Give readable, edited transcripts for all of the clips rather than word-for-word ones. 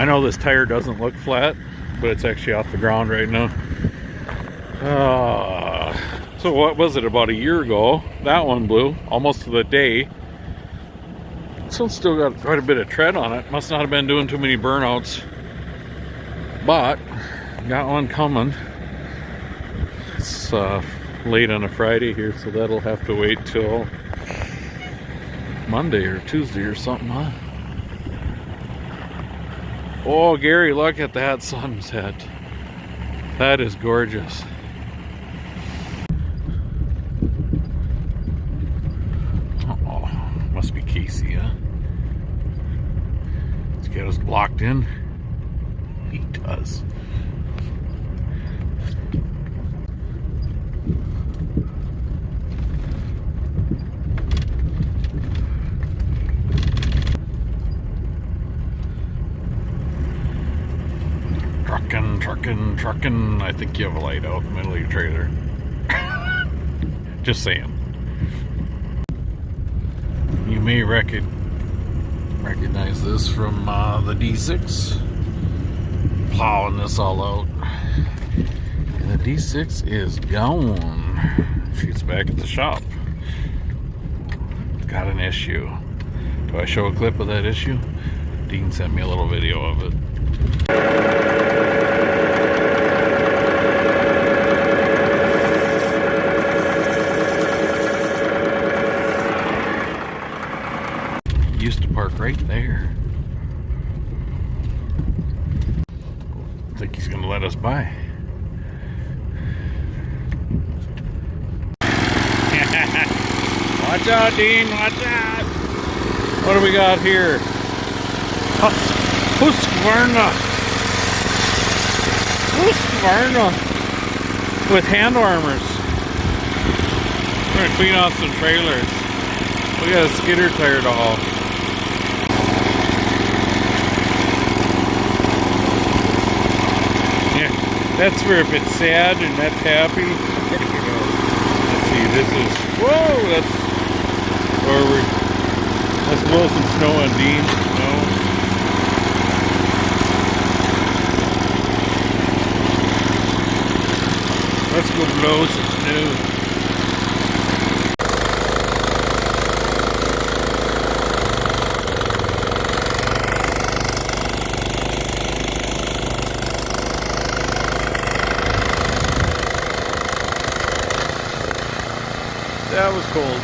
I know this tire doesn't look flat, but it's actually off the ground right now. So what was it, about a year ago? That one blew, almost to the day. This one's still got quite a bit of tread on it. Must not have been doing too many burnouts. But, got one coming. It's late on a Friday here, so that'll have to wait till Monday or Tuesday or something, huh? Oh, Gary, look at that sunset. That is gorgeous. Uh-oh, must be Casey, huh? Let's get us blocked in. He does. Trucking. I think you have a light out in the middle of your trailer. Just saying. You may recognize this from the D6. Plowing this all out. And the D6 is gone. She's back at the shop. Got an issue. Do I show a clip of that issue? Dean sent me a little video of it. Used to park right there. I think he's gonna let us by. Watch out, Dean, watch out! What do we got here? Husqvarna with hand warmers. We're gonna clean out some trailers. We got a skidder tire to haul. Yeah, that's for if it's sad and that's happy. Let's see, this is, whoa, that's where let's blow some snow on Dean. No. Let's go blow some snow. That was cold.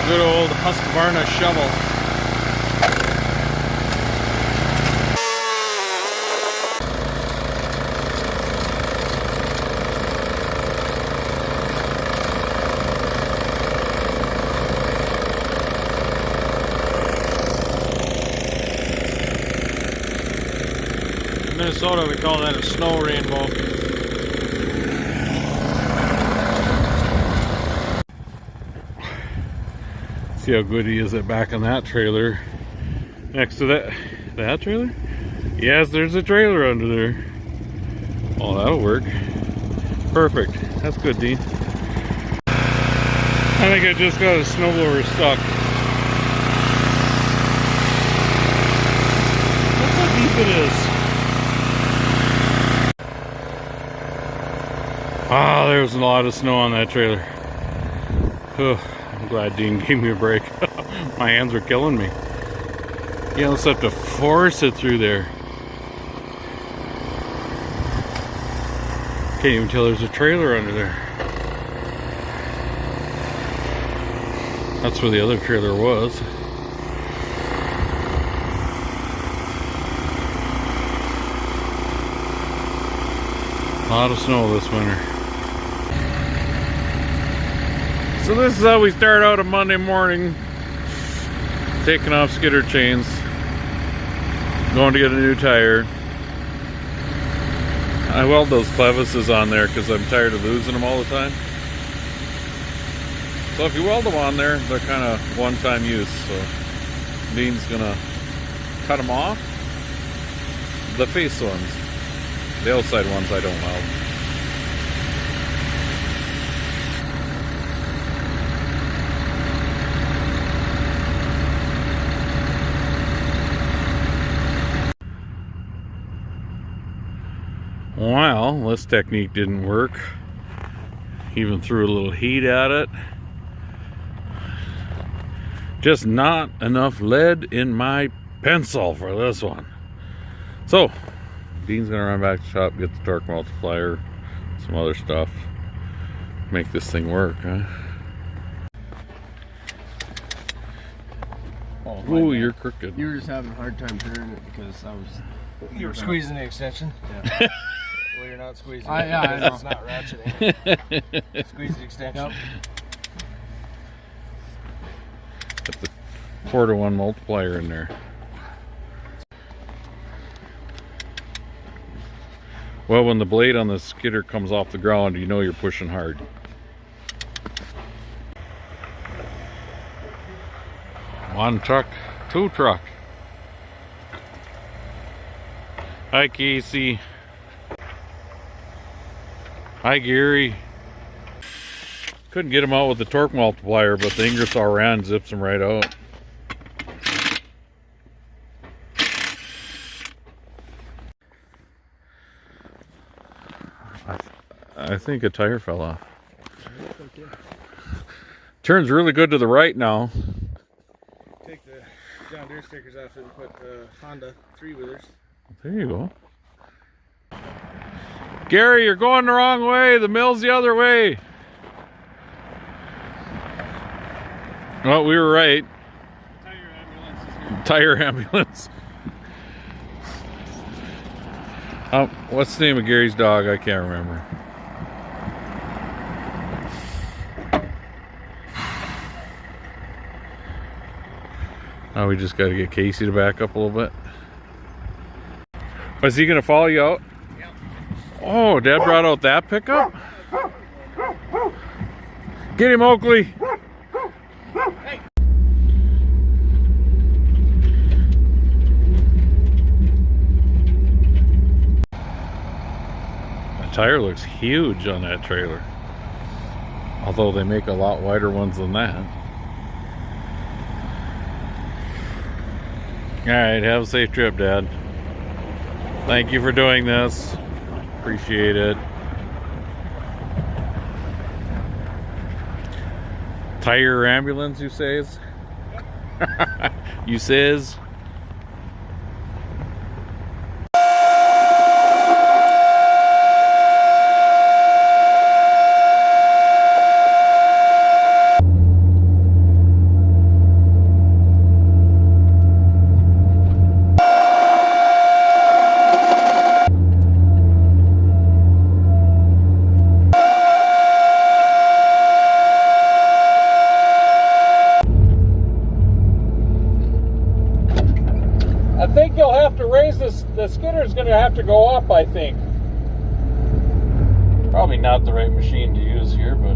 Good old Husqvarna shovel. In Minnesota, we call that a snow rainbow. See how good he is at back on that trailer. Next to that trailer? Yes, there's a trailer under there. Oh, that'll work. Perfect. That's good, Dean. I think I just got a snowblower stuck. That's how deep it is. Ah, there's a lot of snow on that trailer. Ugh. I'm glad Dean gave me a break. My hands were killing me. You almost have to force it through there. Can't even tell there's a trailer under there. That's where the other trailer was. A lot of snow this winter. So this is how we start out a Monday morning. Taking off skidder chains. Going to get a new tire. I weld those clevises on there because I'm tired of losing them all the time. So if you weld them on there, they're kind of one-time use. So Dean's gonna cut them off. The face ones. The outside ones I don't weld. Well, this technique didn't work. Even threw a little heat at it. Just not enough lead in my pencil for this one. So, Dean's gonna run back to the shop, get the torque multiplier, some other stuff, make this thing work, huh? Oh, you're crooked. You were just having a hard time turning it because you were squeezing the extension. Yeah. Well, you're not squeezing. Yeah, I know. It's not ratcheting. Squeeze the extension. Yep. Got the 4-to-1 multiplier in there. Well, when the blade on the skidder comes off the ground, you know you're pushing hard. One truck, two truck. Hi, Casey. Hi, Gary. Couldn't get him out with the torque multiplier, but the Ingersoll Rand zips him right out. I think a tire fell off. Turns really good to the right now. Take the John Deere stickers off and put the Honda 3-wheelers. There you go. Gary, you're going the wrong way. The mill's the other way. Well, we were right. Tire ambulance is here. Tire ambulance. What's the name of Gary's dog? I can't remember. Now we just got to get Casey to back up a little bit. Is he going to follow you out? Yep. Oh, Dad brought out that pickup? Get him, Oakley! Hey. The tire looks huge on that trailer. Although they make a lot wider ones than that. Alright, have a safe trip, Dad. Thank you for doing this. Appreciate it. Tire ambulance, you says? You says? I think you'll have to raise this. The skidder's going to have to go up, I think. Probably not the right machine to use here, but...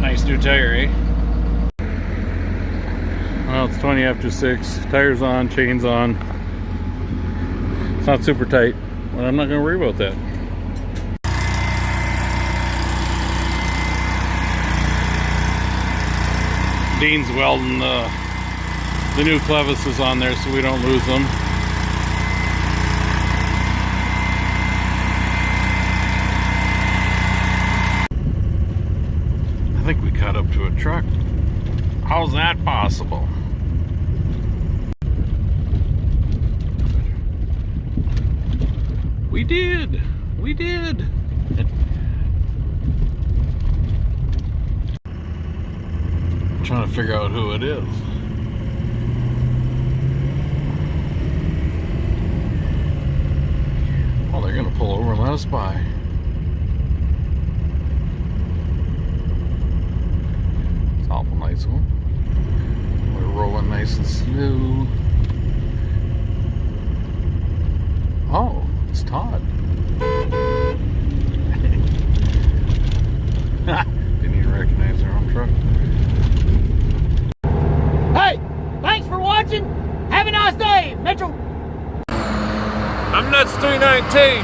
Nice new tire, eh? Well, it's 20 after 6. Tires on, chains on. It's not super tight, but I'm not going to worry about that. Dean's welding the new clevises on there so we don't lose them. up to a truck. How's that possible? We did. We did. Trying to figure out who it is. Oh, they're gonna pull over and let us by. It's awful nice one. We're rolling nice and slow. Oh, it's Todd. Didn't even recognize their own truck. Hey, thanks for watching. Have a nice day, Metro. I'm Nuts 319.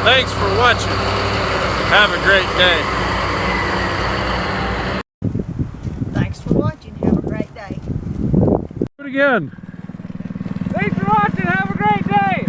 Thanks for watching. Have a great day. Thanks for watching. Have a great day. Do it again. Thanks for watching. Have a great day.